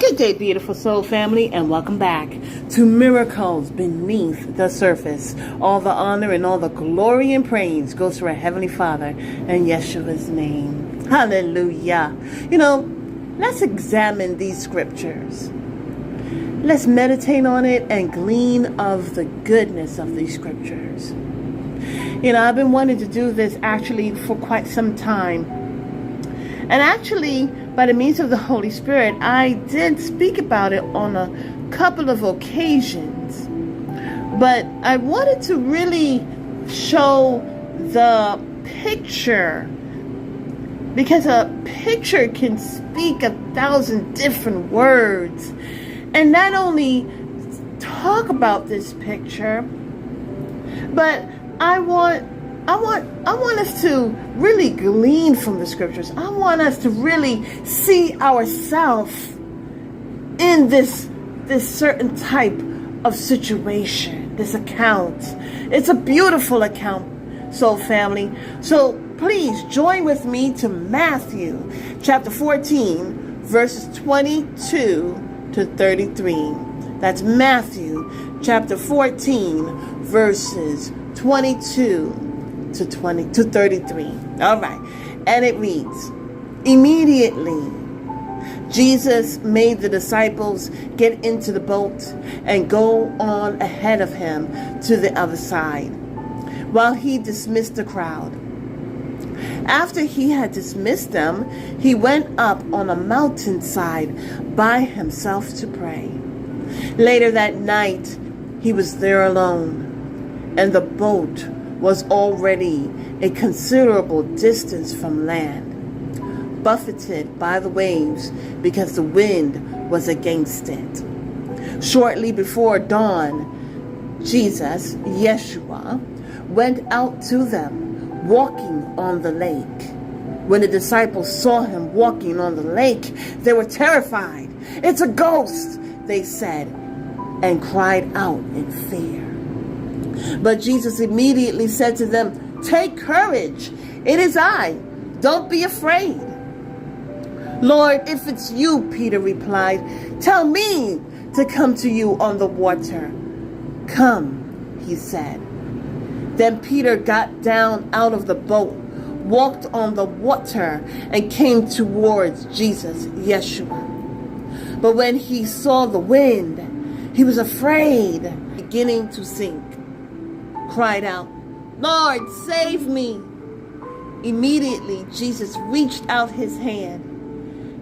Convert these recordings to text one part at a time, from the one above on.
Good day, beautiful soul family, and welcome back to Miracles Beneath the Surface. All the honor and all the glory and praise goes to our Heavenly Father in Yeshua's name. Hallelujah. Let's examine these scriptures. Let's meditate on it and glean of the goodness of these scriptures. I've been wanting to do this actually for quite some time. And actually, by the means of the Holy Spirit, I did speak about it on a couple of occasions. But I wanted to really show the picture, because a picture can speak 1,000 different words. And not only talk about this picture, but I want us to really glean from the scriptures. I want us to really see ourselves in this certain type of situation, this account. It's a beautiful account, soul family. So please join with me to Matthew chapter 14, verses 22 to 33. That's Matthew chapter 14, verses 22 to 33. All right. And it reads, immediately Jesus made the disciples get into the boat and go on ahead of him to the other side, while he dismissed the crowd. After he had dismissed them, he went up on a mountainside by himself to pray. Later that night, he was there alone, and the boat was already a considerable distance from land, buffeted by the waves because the wind was against it. Shortly before dawn, Jesus, Yeshua, went out to them, walking on the lake. When the disciples saw him walking on the lake, they were terrified. "It's a ghost," they said, and cried out in fear. But Jesus immediately said to them, "Take courage. It is I. Don't be afraid." "Lord, if it's you," Peter replied, "tell me to come to you on the water." "Come," he said. Then Peter got down out of the boat, walked on the water, and came towards Jesus, Yeshua. But when he saw the wind, he was afraid, beginning to sink. Cried out, "Lord, save me." Immediately Jesus reached out his hand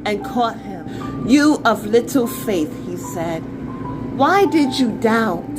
and caught him. "You of little faith," he said, "why did you doubt?"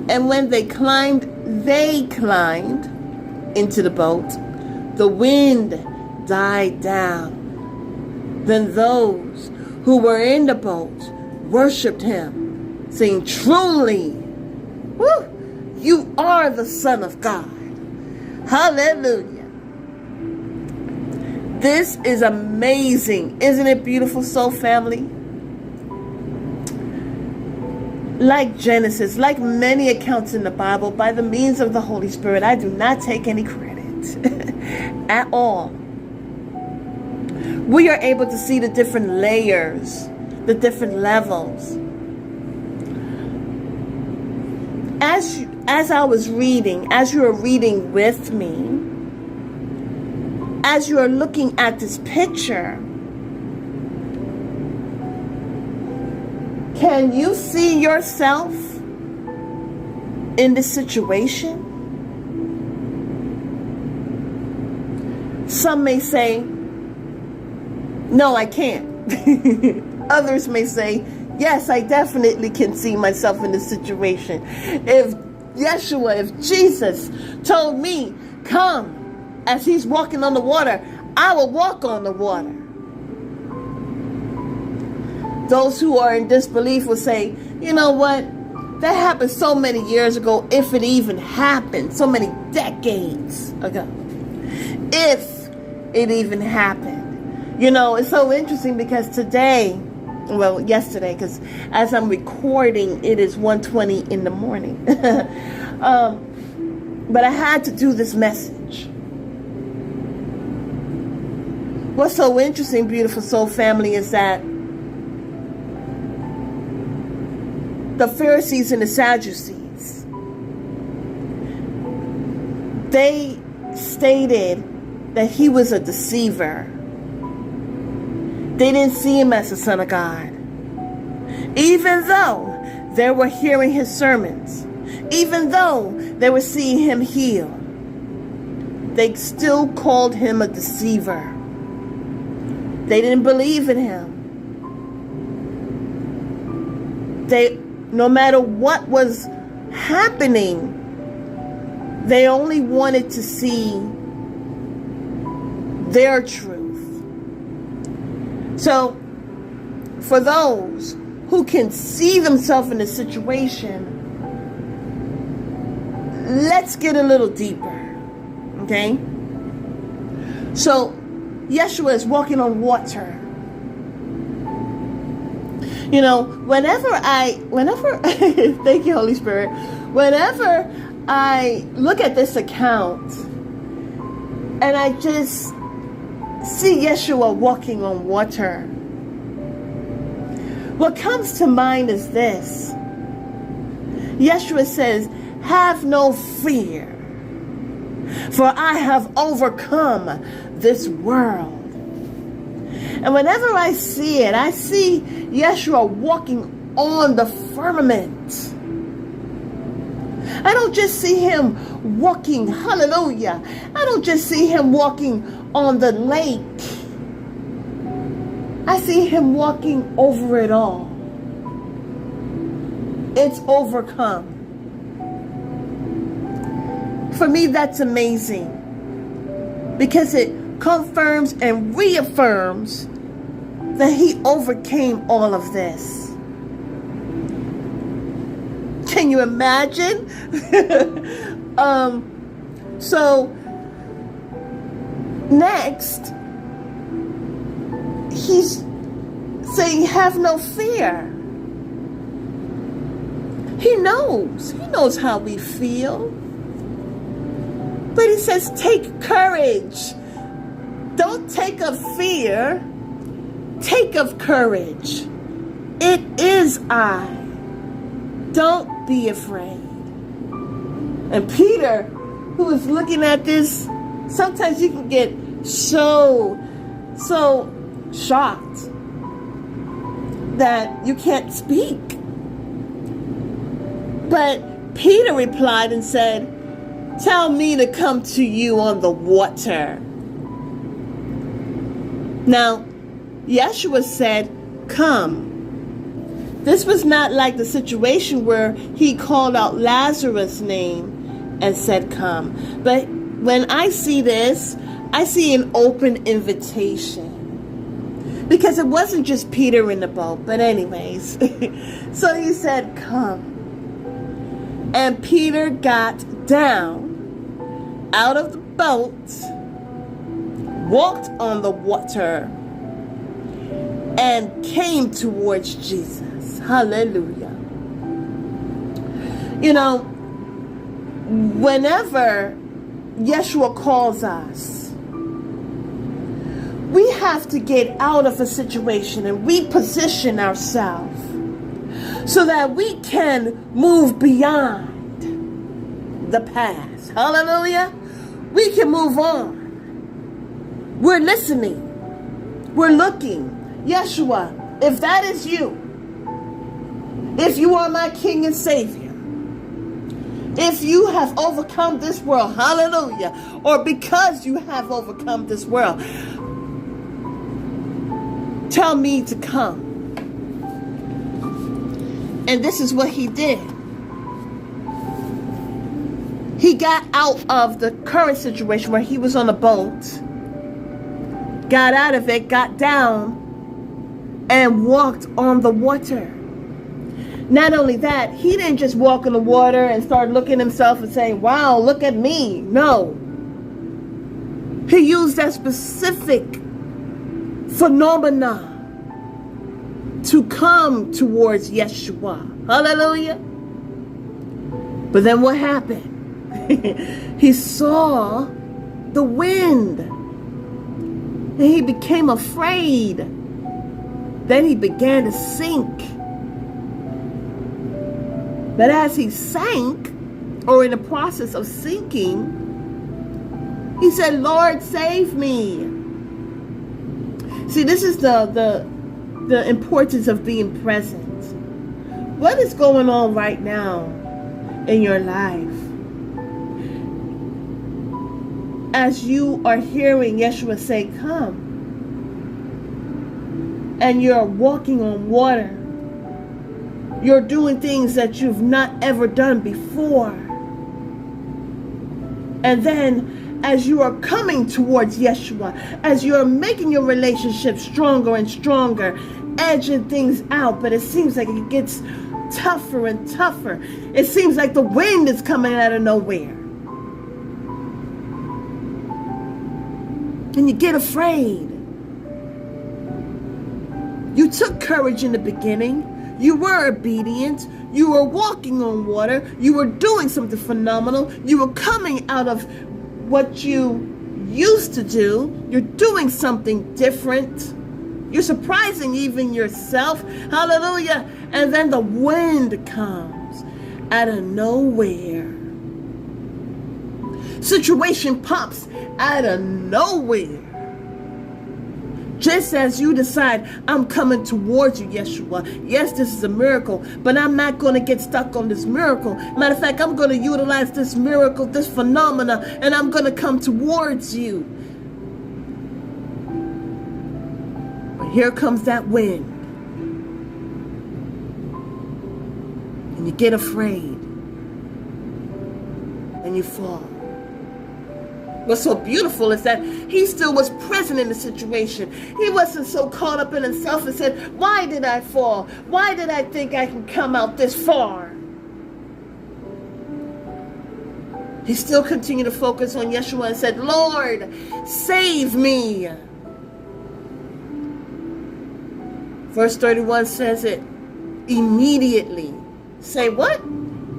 And when they climbed into the boat, the wind died down. Then those who were in the boat worshipped him, saying, "Truly, you are the Son of God." Hallelujah. This is amazing. Isn't it beautiful, soul family? Like Genesis, like many accounts in the Bible, by the means of the Holy Spirit, I do not take any credit at all. We are able to see the different layers, the different levels. As I was reading, as you are reading with me, as you are looking at this picture, can you see yourself in this situation? Some may say, "No, I can't." Others may say, "Yes, I definitely can see myself in this situation. If Yeshua, if Jesus told me, come, as he's walking on the water, I will walk on the water." Those who are in disbelief will say, "You know what? That happened so many years ago, if it even happened, so many decades ago. If it even happened." It's so interesting because yesterday, because as I'm recording, it is 1:20 in the morning. But I had to do this message. What's so interesting, beautiful soul family, is that the Pharisees and the Sadducees, they stated that he was a deceiver. They didn't see him as the Son of God. Even though they were hearing his sermons, even though they were seeing him heal, they still called him a deceiver. They didn't believe in him. No matter what was happening, they only wanted to see their truth. So, for those who can see themselves in the situation, let's get a little deeper, okay? So, Yeshua is walking on water. You know, whenever thank you, Holy Spirit, whenever I look at this account and I just see Yeshua walking on water, what comes to mind is this. Yeshua says, "Have no fear, for I have overcome this world." And whenever I see it, I see Yeshua walking on the firmament. I don't just see him walking, hallelujah. I don't just see him walking on the lake. I see him walking over it all. It's overcome. For me, that's amazing, because it confirms and reaffirms that he overcame all of this. Can you imagine? So next, he's saying, "Have no fear." He knows how we feel. But he says, take courage. Don't take of fear. Take of courage. It is I. Don't be afraid. And Peter, who is looking at this, sometimes you can get so shocked that you can't speak. But Peter replied and said, "Tell me to come to you on the water." Now, Yeshua said, "Come." This was not like the situation where he called out Lazarus' name and said, "Come." But when I see this, I see an open invitation. Because it wasn't just Peter in the boat, but anyways. So he said, "Come." And Peter got down out of the boat, walked on the water, and came towards Jesus. Hallelujah. You know, whenever Yeshua calls us, we have to get out of a situation and reposition ourselves so that we can move beyond the past. Hallelujah. We can move on. We're listening. We're looking. Yeshua, if that is you, if you are my King and Savior, if you have overcome this world, hallelujah, or because you have overcome this world, tell me to come. And this is what he did. He got out of the current situation where he was on a boat, got out of it, got down, and walked on the water. Not only that, he didn't just walk in the water and start looking at himself and saying, "Wow, look at me." No. He used that specific phenomena to come towards Yeshua. Hallelujah. But then what happened? He saw the wind and he became afraid. Then he began to sink. But as he sank, or in the process of sinking, he said, Lord, save me. See, this is the importance of being present. What is going on right now in your life? As you are hearing Yeshua say, come, and you're walking on water, you're doing things that you've not ever done before. And then as you are coming towards Yeshua, as you're making your relationship stronger and stronger, edging things out, but it seems like it gets tougher and tougher. It seems like the wind is coming out of nowhere. And you get afraid. You took courage in the beginning. You were obedient. You were walking on water. You were doing something phenomenal. You were coming out of what you used to do. You're doing something different. You're surprising even yourself. Hallelujah. And then the wind comes out of nowhere. Situation pops out of nowhere. Just as you decide, I'm coming towards you, Yeshua. Yes, this is a miracle, but I'm not going to get stuck on this miracle. Matter of fact, I'm going to utilize this miracle, this phenomena, and I'm going to come towards you. But here comes that wind. And you get afraid. And you fall. What's so beautiful is that he still was present in the situation. He wasn't so caught up in himself and said, why did I fall? Why did I think I can come out this far? He still continued to focus on Yeshua and said, Lord, save me. Verse 31 says it, immediately. Say what?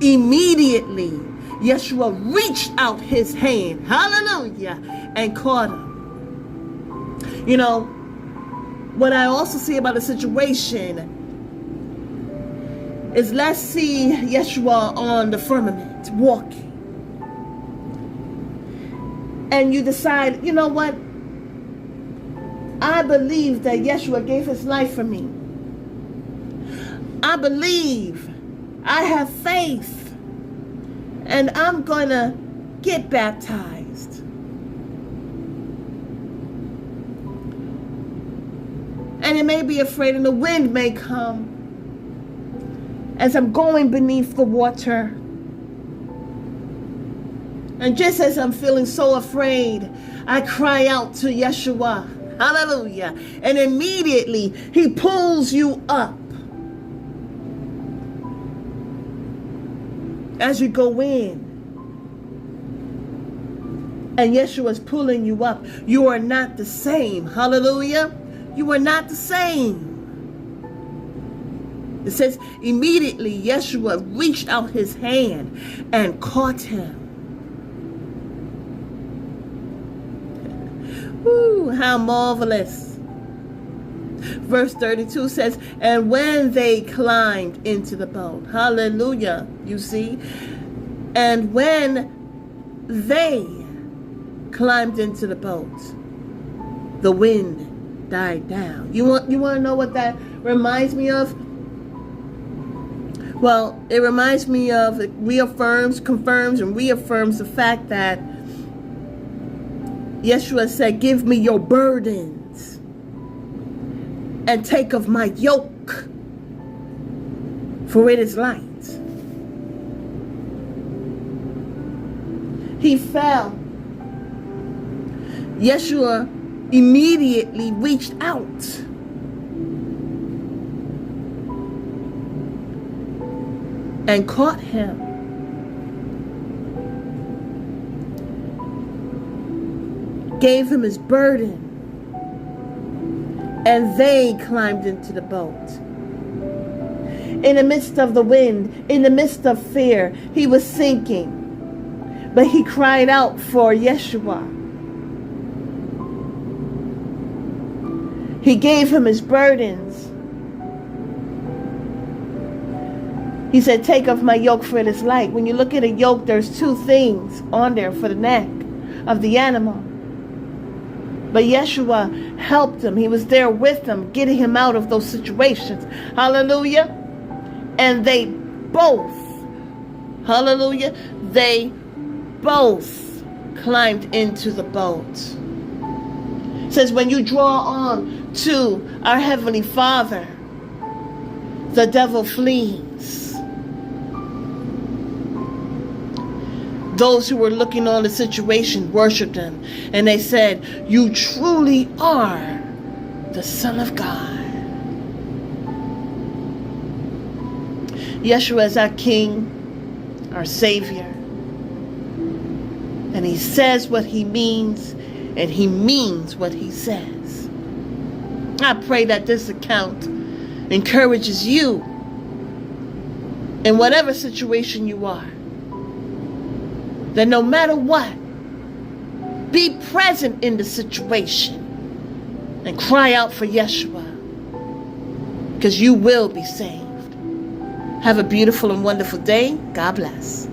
Immediately. Yeshua reached out his hand, hallelujah, and caught him. You know, what I also see about the situation is, let's see Yeshua on the firmament, walking. And you decide, you know what? I believe that Yeshua gave his life for me. I believe, I have faith. And I'm going to get baptized. And it may be afraid, and the wind may come as I'm going beneath the water. And just as I'm feeling so afraid, I cry out to Yeshua. Hallelujah. And immediately he pulls you up. As you go in, and Yeshua is pulling you up, you are not the same. Hallelujah. You are not the same. It says, immediately Yeshua reached out his hand and caught him. Ooh, how marvelous. Verse 32 says, and when they climbed into the boat, hallelujah, you see, and when they climbed into the boat, the wind died down. You want to know what that reminds me of? Well, it reminds me of, it confirms and reaffirms the fact that Yeshua said, give me your burdens and take of my yoke, for it is light. He fell. Yeshua immediately reached out and caught him. Gave him his burden. And they climbed into the boat. In the midst of the wind, in the midst of fear, he was sinking. But he cried out for Yeshua. He gave him his burdens. He said, take off my yoke, for it is light. When you look at a yoke, there's two things on there for the neck of the animal. But Yeshua helped him. He was there with them, getting him out of those situations. Hallelujah. And they both, hallelujah, they both climbed into the boat. It says, when you draw on to our Heavenly Father, the devil flees. Those who were looking on the situation worshiped him, and they said, you truly are the Son of God. Yeshua is our King, our Savior. And he says what he means, and he means what he says. I pray that this account encourages you in whatever situation you are. That no matter what, be present in the situation and cry out for Yeshua, because you will be saved. Have a beautiful and wonderful day. God bless.